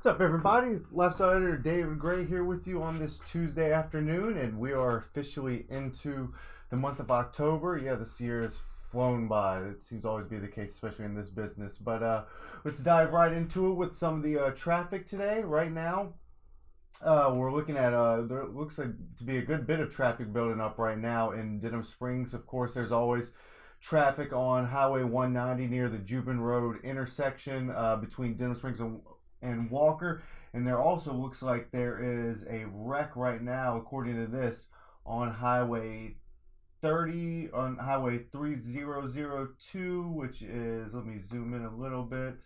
What's up, everybody? It's Left Side Editor David Gray here with you on this Tuesday afternoon, and we are officially into the month of October. Yeah, this year has flown by. It seems to always be the case, especially in this business. But let's dive right into it with some of the traffic today. Right now, we're looking at there looks like to be a good bit of traffic building up right now in Denham Springs. Of course, there's always traffic on Highway 190 near the Jubin Road intersection between Denham Springs and Walker, and there also looks like there is a wreck right now, according to this, on Highway 3002, which is, let me zoom in a little bit,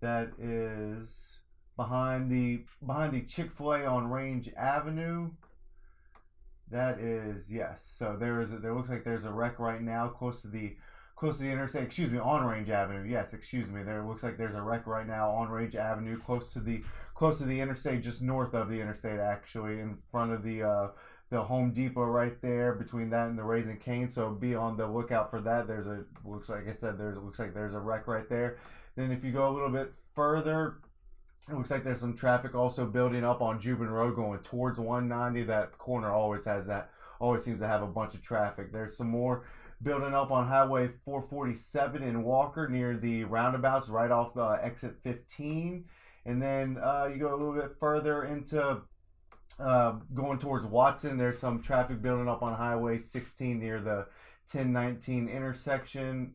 that is behind the Chick-fil-A on Range Avenue. That is, yes. So there looks like there's a wreck right now close to the interstate. Excuse me, on Range Avenue. Yes, excuse me. There looks like there's a wreck right now on Range Avenue, close to the interstate, just north of the interstate, actually, in front of the Home Depot right there, between that and the Raising Cane. So be on the lookout for that. Looks like there's a wreck right there. Then if you go a little bit further, it looks like there's some traffic also building up on Jubin Road going towards 190. That corner always seems to have a bunch of traffic. There's some more building up on Highway 447 in Walker near the roundabouts right off the exit 15. And then you go a little bit further into going towards Watson. There's some traffic building up on Highway 16 near the 1019 intersection.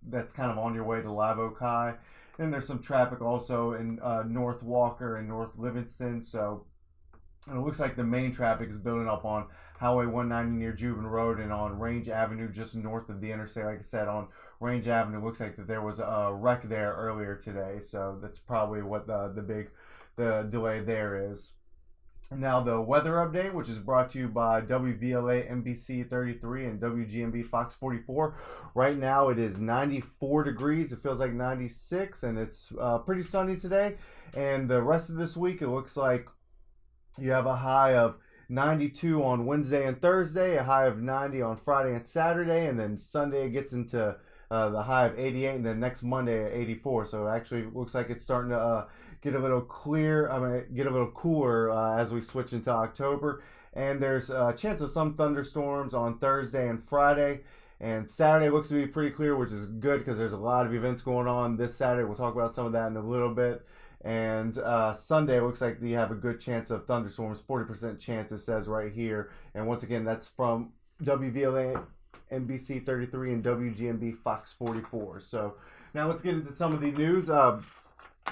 That's kind of on your way to Live Oak High. Then there's some traffic also in North Walker and North Livingston. So it looks like the main traffic is building up on Highway 190 near Jubin Road and on Range Avenue just north of the interstate. Like I said, on Range Avenue, it looks like that there was a wreck there earlier today. So that's probably what the delay there is. And now the weather update, which is brought to you by WVLA NBC 33 and WGMB Fox 44. Right now it is 94 degrees. It feels like 96, and it's pretty sunny today. And the rest of this week, it looks like you have a high of 92 on Wednesday and Thursday, a high of 90 on Friday and Saturday, and then Sunday it gets into the high of 88, and then next Monday at 84. So it actually looks like it's starting to get a little cooler as we switch into October. And there's a chance of some thunderstorms on Thursday and Friday. And Saturday looks to be pretty clear, which is good because there's a lot of events going on this Saturday. We'll talk about some of that in a little bit. And Sunday looks like you have a good chance of thunderstorms, 40% chance it says right here. And once again, that's from WVLA NBC 33 and WGMB Fox 44. So now let's get into some of the news.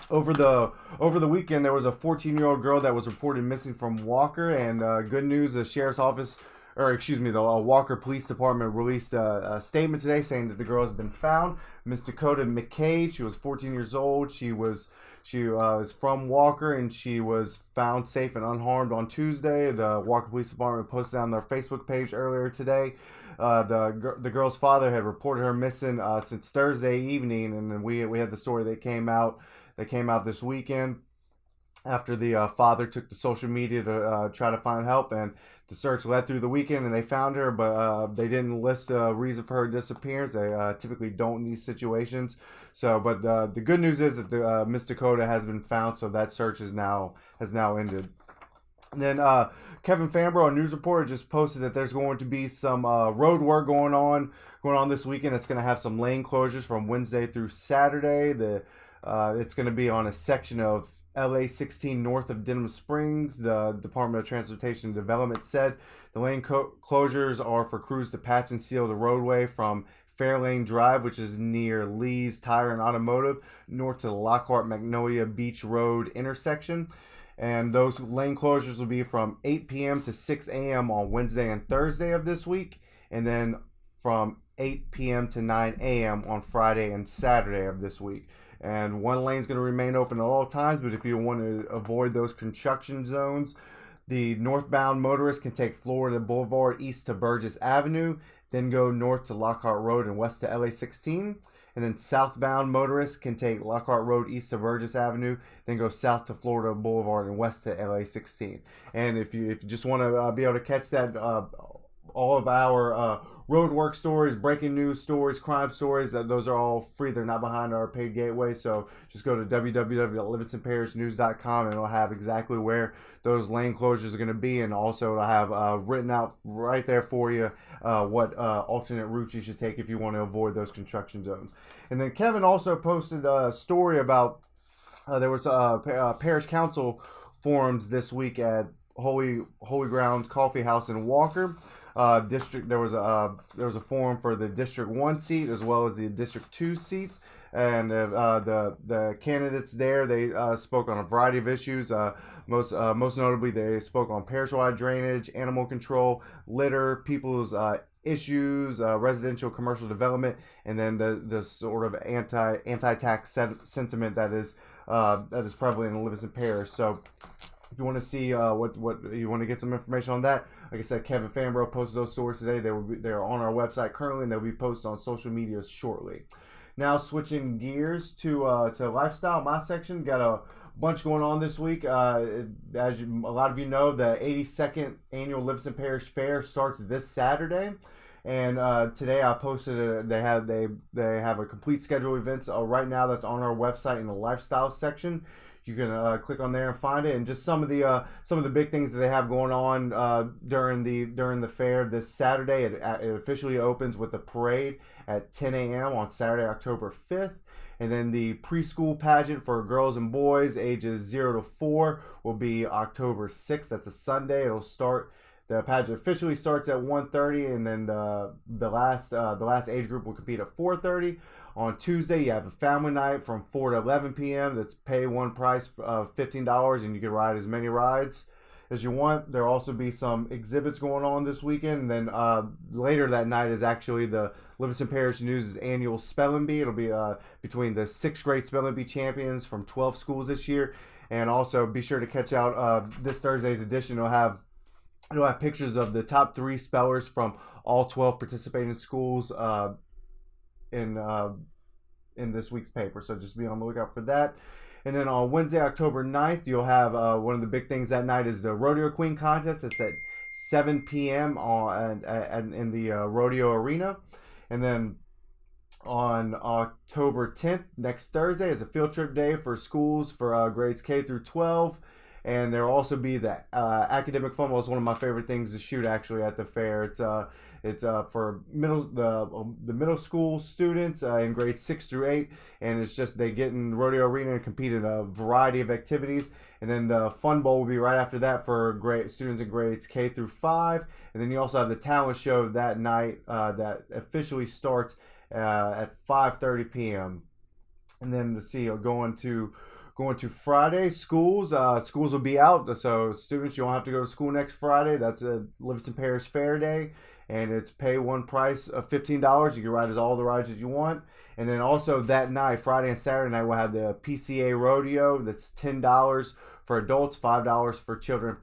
Over the weekend, there was a 14-year-old girl that was reported missing from Walker, and good news, the sheriff's office, the Walker Police Department released a statement today saying that the girl has been found. Miss Dakota McCade, she was 14 years old. She was from Walker, and she was found safe and unharmed on Tuesday. The Walker Police Department posted on their Facebook page earlier today. The girl's father had reported her missing since Thursday evening, and then we had the story that came out this weekend after the father took to social media to try to find help, and the search led through the weekend, and they found her, but they didn't list a reason for her disappearance. They typically don't in these situations. So, but the good news is that Miss Dakota has been found, so that search has now ended. And then Kevin Fambro, a news reporter, just posted that there's going to be some road work going on this weekend. It's going to have some lane closures from Wednesday through Saturday. It's going to be on a section of LA 16 north of Denham Springs. The Department of Transportation and Development said the lane closures are for crews to patch and seal the roadway from Fairlane Drive, which is near Lee's Tire and Automotive, north to the Lockhart Magnolia Beach Road intersection. And those lane closures will be from 8 p.m. to 6 a.m. on Wednesday and Thursday of this week, and then from 8 p.m. to 9 a.m. on Friday and Saturday of this week. And one lane is going to remain open at all times, but if you want to avoid those construction zones, the northbound motorist can take Florida Boulevard east to Burgess Avenue, then go north to Lockhart Road and west to LA 16. And then southbound motorists can take Lockhart Road east to Burgess Avenue, then go south to Florida Boulevard and west to LA 16. And if you just want to be able to catch that, all of our road work stories, breaking news stories, crime stories. Those are all free. They're not behind our paid gateway. So just go to www.livingstonparishnnews.com and it'll have exactly where those lane closures are going to be. And also it'll have written out right there for you what alternate routes you should take if you want to avoid those construction zones. And then Kevin also posted a story about there was parish council forums this week at Holy Grounds Coffee House in Walker. District there was a forum for the District 1 seat as well as the District 2 seats, and the candidates there, they spoke on a variety of issues. Most notably, they spoke on parish-wide drainage, animal control, litter, people's issues, residential commercial development, and then the sort of anti-tax sentiment that is prevalent in Livingston Parish. So if you want to see what you want to get some information on that, like I said, Kevin Fambro posted those stories today. They're on our website currently, and they'll be posted on social media shortly. Now switching gears to lifestyle, my section got a bunch going on this week. A lot of you know, the 82nd annual Livingston Parish Fair starts this Saturday. And today I posted they have a complete schedule of events right now that's on our website in the lifestyle section. You can click on there and find it, and just some of the big things that they have going on during the fair this Saturday. It officially opens with a parade at 10 a.m. on Saturday, October 5th. And then the preschool pageant for girls and boys ages 0 to 4 will be October 6th. That's a Sunday. The pageant officially starts at 1:30, and then the last age group will compete at 4:30. On Tuesday, you have a family night from 4 to 11 p.m. That's pay one price of $15, and you can ride as many rides as you want. There'll also be some exhibits going on this weekend. And then later that night is actually the Livingston Parish News' annual Spelling Bee. It'll be between the 6th grade Spelling Bee champions from 12 schools this year. And also be sure to catch out this Thursday's edition. It'll have pictures of the top 3 spellers from all 12 participating schools in this week's paper. So just be on the lookout for that. And then on Wednesday, October 9th, you'll have one of the big things that night is the Rodeo Queen contest. It's at 7 p.m. in the Rodeo Arena. And then on October 10th, next Thursday, is a field trip day for schools for grades K through 12. And there'll also be the academic fun. Well, it's one of my favorite things to shoot actually at the fair. It's for the middle school students in grades 6 through 8, and it's just they get in the rodeo arena and compete in a variety of activities. And then the fun bowl will be right after that for students in grades K through 5. And then you also have the talent show that night that officially starts at 5:30 p.m. And then going to Friday, schools will be out, so students, you don't have to go to school next Friday. That's a Livingston Parish Fair Day, and it's pay one price of $15. You can ride all the rides that you want. And then also that night, Friday and Saturday night, we'll have the PCA Rodeo. That's $10 for adults, $5 for children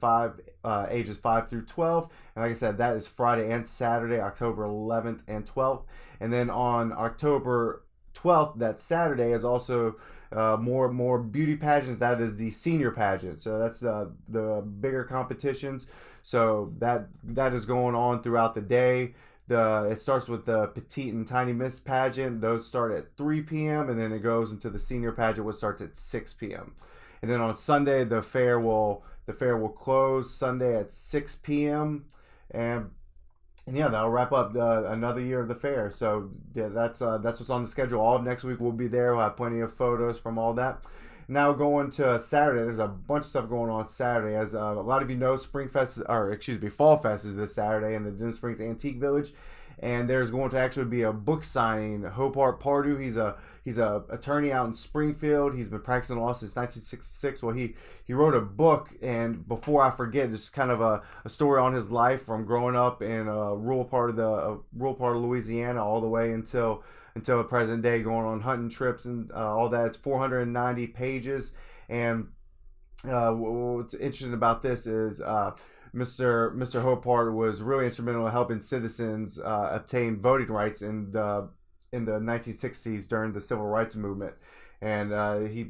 ages 5 through 12. And like I said, that is Friday and Saturday, October 11th and 12th. And then on October 12th, that Saturday, is also more beauty pageants. That is the senior pageant. So that's the bigger competitions. So that is going on throughout the day. It starts with the Petite and Tiny Miss pageant. Those start at 3 p.m. and then it goes into the senior pageant, which starts at 6 p.m. And then on Sunday, the fair will close Sunday at 6 p.m. And yeah, that'll wrap up another year of the fair. So yeah, that's what's on the schedule. All of next week we'll be there. We'll have plenty of photos from all that. Now going to Saturday, there's a bunch of stuff going on Saturday. As a lot of you know, Fall Fest is this Saturday in the Denham Springs Antique Village, and there's going to actually be a book signing. Hopart Pardew, he's a attorney out in Springfield. He's been practicing law since 1966. Well, he wrote a book, and before I forget, just kind of a story on his life from growing up in a rural part of Louisiana all the way until the present day, going on hunting trips and all that. It's 490 pages, and what's interesting about this is Mr. Hopart was really instrumental in helping citizens obtain voting rights in the 1960s during the Civil Rights Movement. And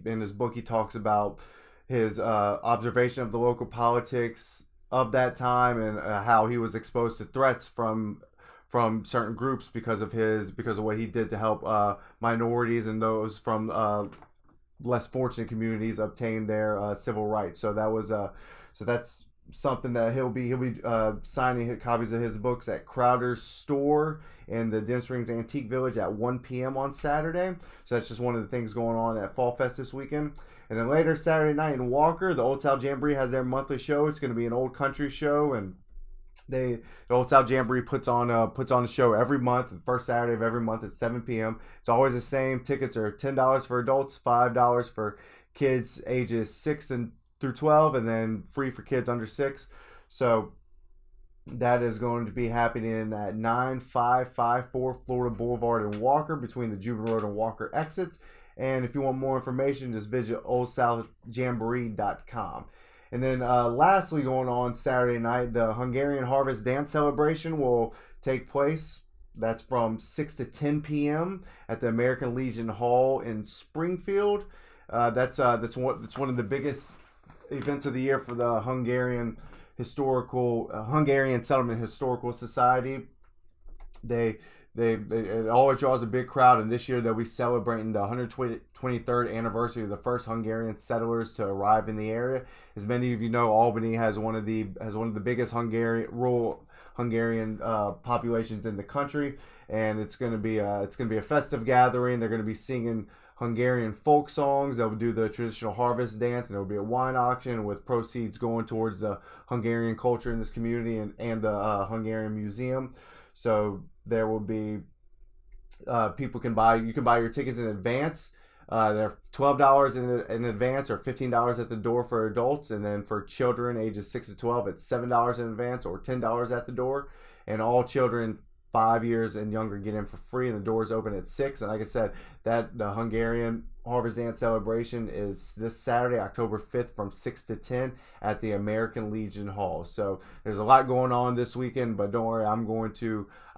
in his book, he talks about his observation of the local politics of that time and how he was exposed to threats from from certain groups because of what he did to help minorities and those from less fortunate communities obtain their civil rights. So that's something that he'll be signing copies of his books at Crowder's store in the Denham Springs Antique Village at 1 p.m. on Saturday. So that's just one of the things going on at Fall Fest this weekend. And then later Saturday night in Walker, the Old South Jamboree has their monthly show. It's going to be an old country show, and the Old South Jamboree puts on a show every month. The first Saturday of every month at 7 p.m. It's always the same. Tickets are $10 for adults, $5 for kids ages 6 through 12, and then free for kids under 6. So that is going to be happening at 9554 Florida Boulevard in Walker, between the Jubilee Road and Walker exits. And if you want more information, just visit oldsouthjamboree.com. And then lastly, going on Saturday night, the Hungarian Harvest Dance Celebration will take place. That's from 6 to 10 p.m. at the American Legion Hall in Springfield. That's one of the biggest events of the year for the Hungarian Settlement Historical Society. It always draws a big crowd, and this year they'll be celebrating the 123rd anniversary of the first Hungarian settlers to arrive in the area. As many of you know, Albany has one of the biggest rural Hungarian populations in the country, and it's going to be a festive gathering. They're going to be singing Hungarian folk songs. They'll do the traditional harvest dance, and there will be a wine auction with proceeds going towards the Hungarian culture in this community and the Hungarian Museum. So there will be you can buy your tickets in advance. They're $12 in advance, or $15 at the door for adults, and then for children ages 6 to 12, it's $7 in advance or $10 at the door. And all children 5 years and younger get in for free, and the doors open at 6. And like I said, that the Hungarian Harvest Dance Celebration is this Saturday, October 5th, from 6 to 10 at the American Legion Hall. So there's a lot going on this weekend, but don't worry, I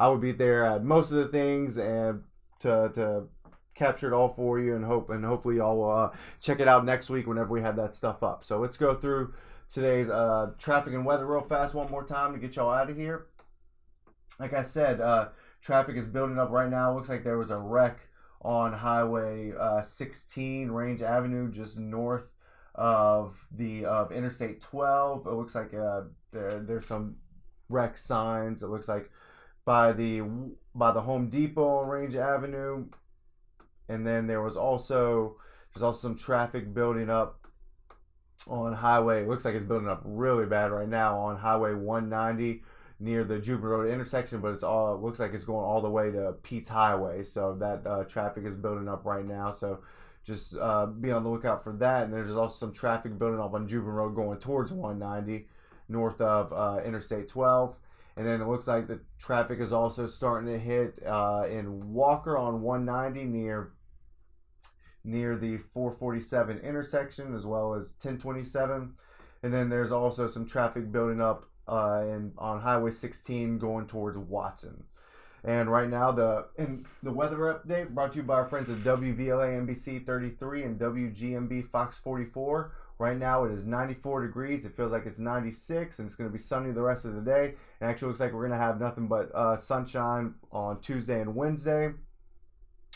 will be there at most of the things and to capture it all for you, and hopefully y'all will check it out next week whenever we have that stuff up. So let's go through today's traffic and weather real fast one more time to get y'all out of here. Like I said, traffic is building up right now. Looks like there was a wreck on Highway 16, Range Avenue, just north of Interstate 12. It looks like there's some wreck signs. It looks like by the Home Depot on Range Avenue, and then there's also some traffic building up on Highway. It looks like it's building up really bad right now on Highway 190. Near the Jubilee Road intersection, but it looks like it's going all the way to Pete's Highway. So that traffic is building up right now. So just be on the lookout for that. And there's also some traffic building up on Jubilee Road going towards 190 north of Interstate 12. And then it looks like the traffic is also starting to hit in Walker on 190 near the 447 intersection, as well as 1027. And then there's also some traffic building up on Highway 16 going towards Watson. And right now, the weather update brought to you by our friends at WVLA NBC 33 and WGMB Fox 44. Right now it is 94 degrees. It feels like it's 96, and it's going to be sunny the rest of the day. It actually looks like we're going to have nothing but sunshine on Tuesday and Wednesday,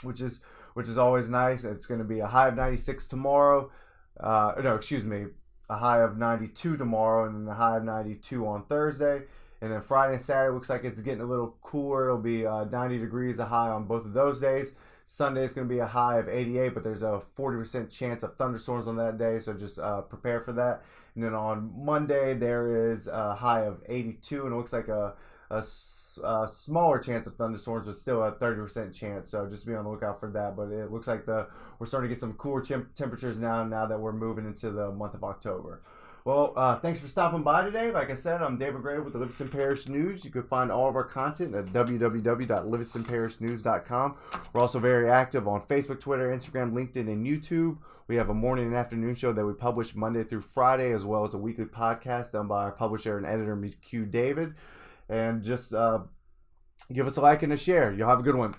which is always nice. It's going to be a high of 96 tomorrow. A high of 92 tomorrow, and then a high of 92 on Thursday. And then Friday and Saturday looks like it's getting a little cooler. It'll be 90 degrees, a high on both of those days. Sunday is going to be a high of 88, but there's a 40% chance of thunderstorms on that day, so just prepare for that. And then on Monday, there is a high of 82, and it looks like a smaller chance of thunderstorms, but still a 30% chance. So just be on the lookout for that. But it looks like we're starting to get some cooler temperatures now that we're moving into the month of October. Well, thanks for stopping by today. Like I said, I'm David Gray with the Livingston Parish News. You can find all of our content at www.livingstonparishnews.com. We're also very active on Facebook, Twitter, Instagram, LinkedIn, and YouTube. We have a morning and afternoon show that we publish Monday through Friday, as well as a weekly podcast done by our publisher and editor, MQ David. And just give us a like and a share. You'll have a good one.